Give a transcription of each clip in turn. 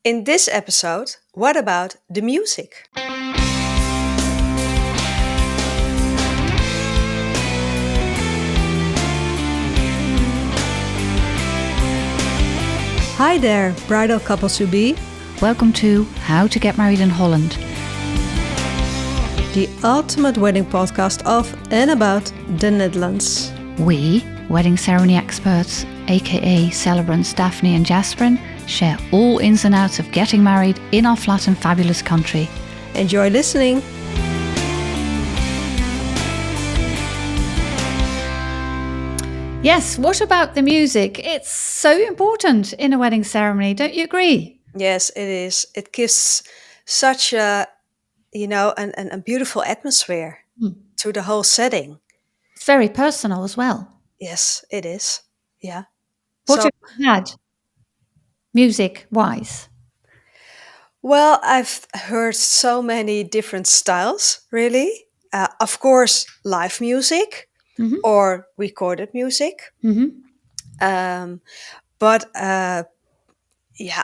In this episode, what about the music? Hi there, bridal couples to be. Welcome to How to Get Married in Holland. The ultimate wedding podcast of and about the Netherlands. We, wedding ceremony experts, aka celebrants Daphne and Jasperien, share all ins and outs of getting married in our flat and fabulous country. Enjoy listening. Yes, what about the music? It's so important in a wedding ceremony, don't you agree? Yes, it is. It gives such a beautiful atmosphere to the whole setting. It's very personal as well. Yes, it is. Yeah. What have you had, music-wise? Well, I've heard so many different styles, really. Of course, live music or recorded music. But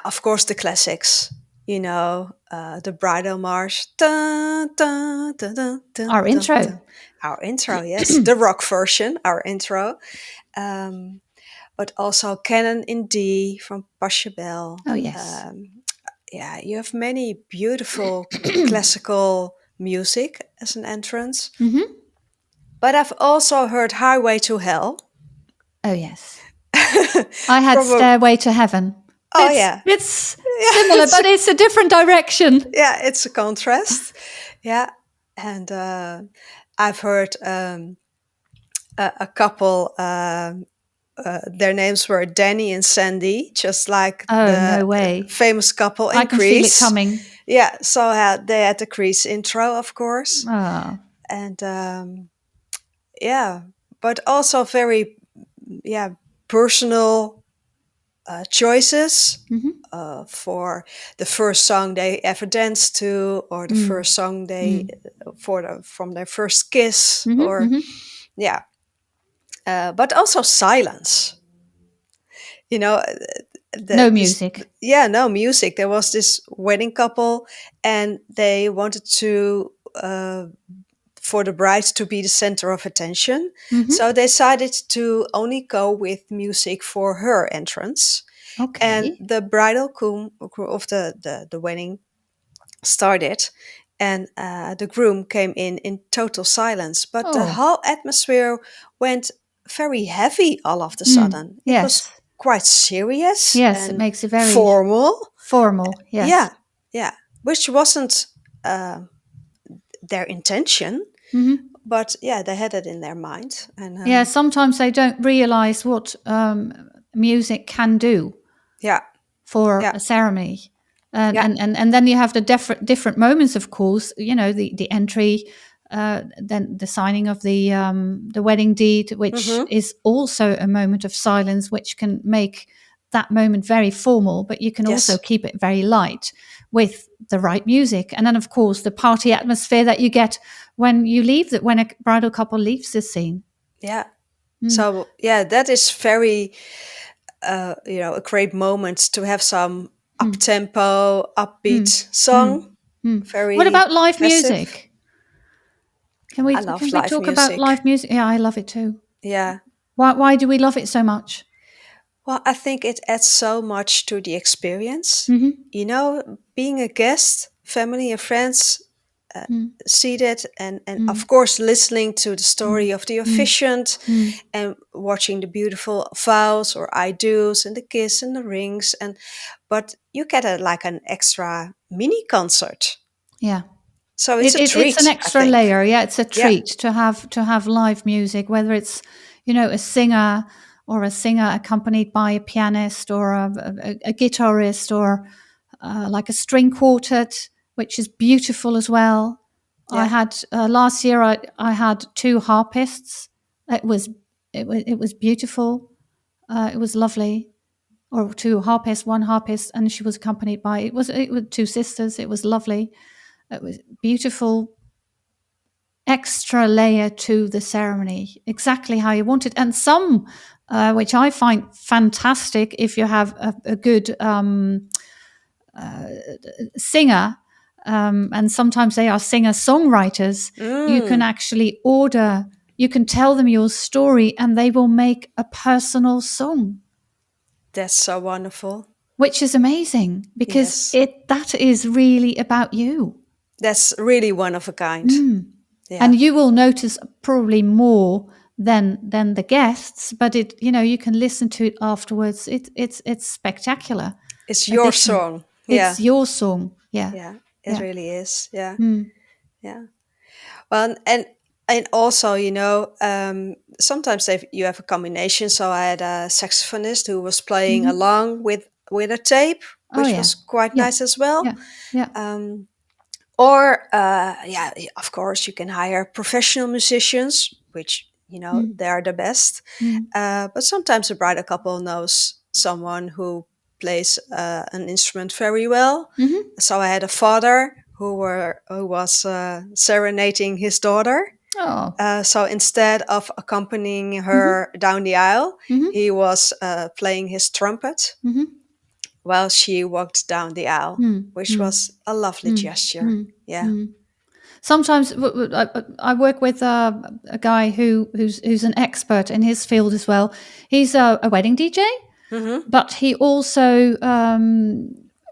of course, the classics. The bridal march. Dun, dun, dun, dun, dun, Our dun, intro. dun. Our intro, yes. The rock version, our intro. But also Canon in D from Pachelbel. Oh, yes. You have many beautiful classical music as an entrance. But I've also heard Highway to Hell. Oh, yes. I had Stairway to Heaven. It's similar, but it's a different direction. Yeah, it's a contrast. Yeah. And I've heard a couple, their names were Danny and Sandy, just like no way. famous couple in I can Greece. feel it coming. Yeah, so they had the Greece intro, of course. Oh. And but also very, personal choices for the first song they ever danced to, or the first song they from their first kiss, but also silence. No music. No music. There was this wedding couple, and they wanted to. For the bride to be the center of attention. So they decided to only go with music for her entrance. Okay. And the bridal groom of the wedding started, and the groom came in total silence. But the whole atmosphere went very heavy all of a sudden. It was quite serious. Yes, and it makes it very formal. Formal, yes. Yeah. Which wasn't their intention. But they had it in their mind. And sometimes they don't realize what music can do for a ceremony. And then you have the different moments, of course, the entry, then the signing of the wedding deed, which is also a moment of silence, which can make that moment very formal, but you can also keep it very light with the right music. And then, of course, the party atmosphere that you get when when a bridal couple leaves the scene. Yeah. So, that is very, a great moment to have some up-tempo, upbeat song. Very What about live festive music? Can we talk about live music? Yeah, I love it too. Yeah. Why do we love it so much? Well, I think it adds so much to the experience. Being a guest, family and friends seated, and of course listening to the story of the officiant and watching the beautiful vows or I do's and the kiss and the rings. But you get an extra mini concert. Yeah. So it's a treat. It's an extra layer. Yeah, it's a treat to have live music, whether it's, a singer or a singer accompanied by a pianist or a guitarist or like a string quartet, which is beautiful as well. Yeah. I had last year. I had two harpists. It was beautiful. It was lovely. Or two harpists, one harpist, and she was accompanied by it was two sisters. It was lovely. It was beautiful. Extra layer to the ceremony, exactly how you want it, and some which I find fantastic if you have a good singer, and sometimes they are singer-songwriters, you can actually order, you can tell them your story and they will make a personal song. That's so wonderful. Which is amazing because Yes. that is really about you. That's really one of a kind. Yeah. And you will notice probably more than the guests, but you can listen to it afterwards. It's spectacular. It's your addition. song. Yeah. It's your song. Yeah. Yeah. It really is. Yeah. Mm. Yeah. Well, and also, sometimes you have a combination. So I had a saxophonist who was playing along with a tape, Oh which yeah. was quite Yeah. nice as well. Yeah. Yeah. Or yeah, of course, you can hire professional musicians, which they are the best. But sometimes a bridal couple knows someone who plays an instrument very well. So I had a father who was serenading his daughter. Oh. So instead of accompanying her down the aisle, he was playing his trumpet while she walked down the aisle, which was a lovely gesture. Yeah. Sometimes I work with a guy who's an expert in his field as well. He's a wedding DJ, but he also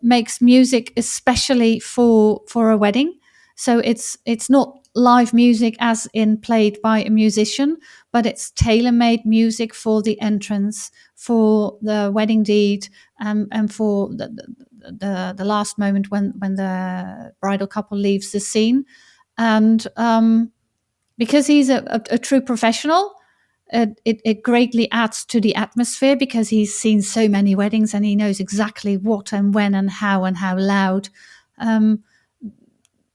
makes music especially for a wedding. So it's not live music as in played by a musician, but it's tailor-made music for the entrance, for the wedding deed, and for the last moment when the bridal couple leaves the scene. And because he's a true professional, it greatly adds to the atmosphere because he's seen so many weddings and he knows exactly what and when and how loud.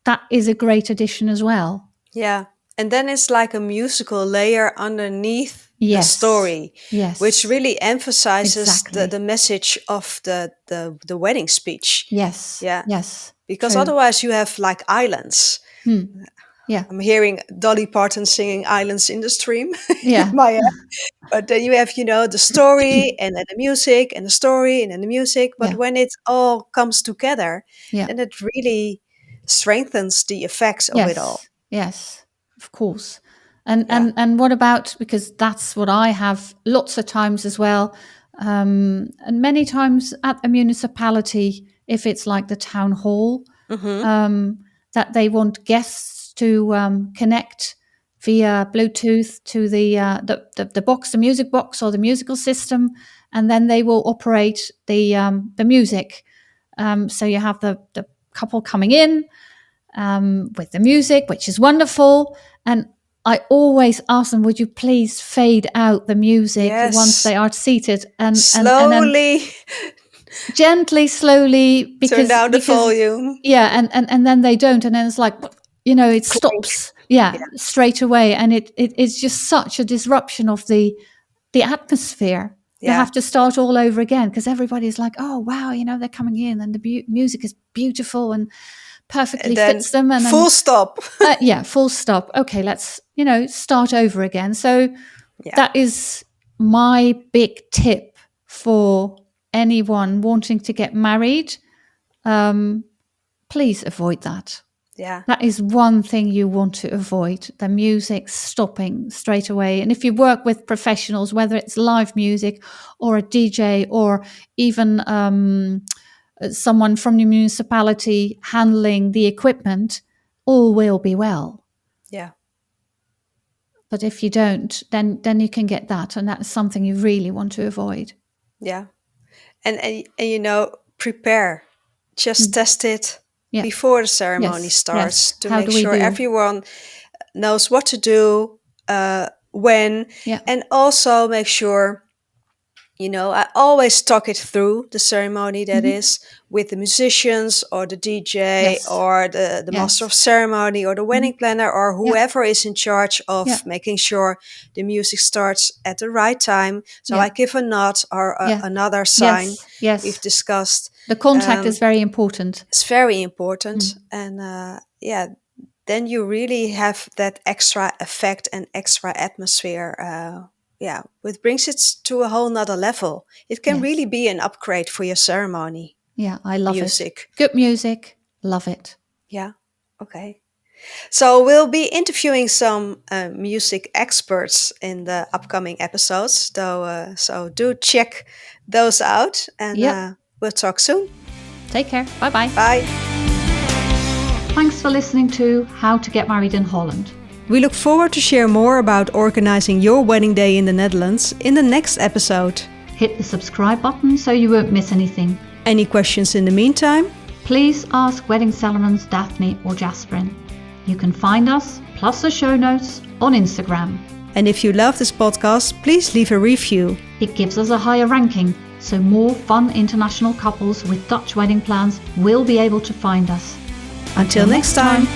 That is a great addition as well. Yeah. And then it's like a musical layer underneath the story, which really emphasizes the message of the wedding speech. Yes. Yeah. Yes. Because True. otherwise you have like islands. Yeah. I'm hearing Dolly Parton singing Islands in the Stream Yeah. in my head. But then you have, the story and then the music and the story and then the music. But when it all comes together, then it really strengthens the effects of it all. Yes, of course. And what about, because that's what I have lots of times as well, and many times at a municipality, if it's like the town hall, that they want guests to connect via Bluetooth to the box, the music box or the musical system, and then they will operate the music. So you have the couple coming in with the music, which is wonderful. And I always ask them, would you please fade out the music once they are seated and slowly and gently, slowly, because turn down the volume. Yeah, and then they don't, and then it's like, it stops. Yeah, straight away, and it's just such a disruption of the atmosphere. You have to start all over again because everybody's like, oh wow, they're coming in and the music is beautiful and perfectly fits them, and full stop. Full stop. Okay, let's start over again. So that is my big tip for anyone wanting to get married. Please avoid that. Yeah, that is one thing you want to avoid, the music stopping straight away. And if you work with professionals, whether it's live music or a DJ or even someone from the municipality handling the equipment, all will be well. Yeah. But if you don't, then you can get that, and that's something you really want to avoid. Yeah. And prepare. Just test it before the ceremony starts to make sure everyone knows what to do, when, and also make sure, I always talk it through the ceremony, that is, with the musicians or the DJ or the master of ceremony or the wedding planner or whoever is in charge of making sure the music starts at the right time. So I give a nod or another sign. We've discussed. The contact is very important. It's very important. And then you really have that extra effect and extra atmosphere. Which brings it to a whole nother level. It can really be an upgrade for your ceremony. Yeah, I love music. it. Good music. Love it. Yeah. Okay. So we'll be interviewing some music experts in the upcoming episodes. So do check those out, and we'll talk soon. Take care. Bye-bye. Bye. Thanks for listening to How to Get Married in Holland. We look forward to share more about organizing your wedding day in the Netherlands in the next episode. Hit the subscribe button so you won't miss anything. Any questions in the meantime? Please ask wedding celebrants Daphne or Jasperien. You can find us, plus the show notes, on Instagram. And if you love this podcast, please leave a review. It gives us a higher ranking, so more fun international couples with Dutch wedding plans will be able to find us. Until next time.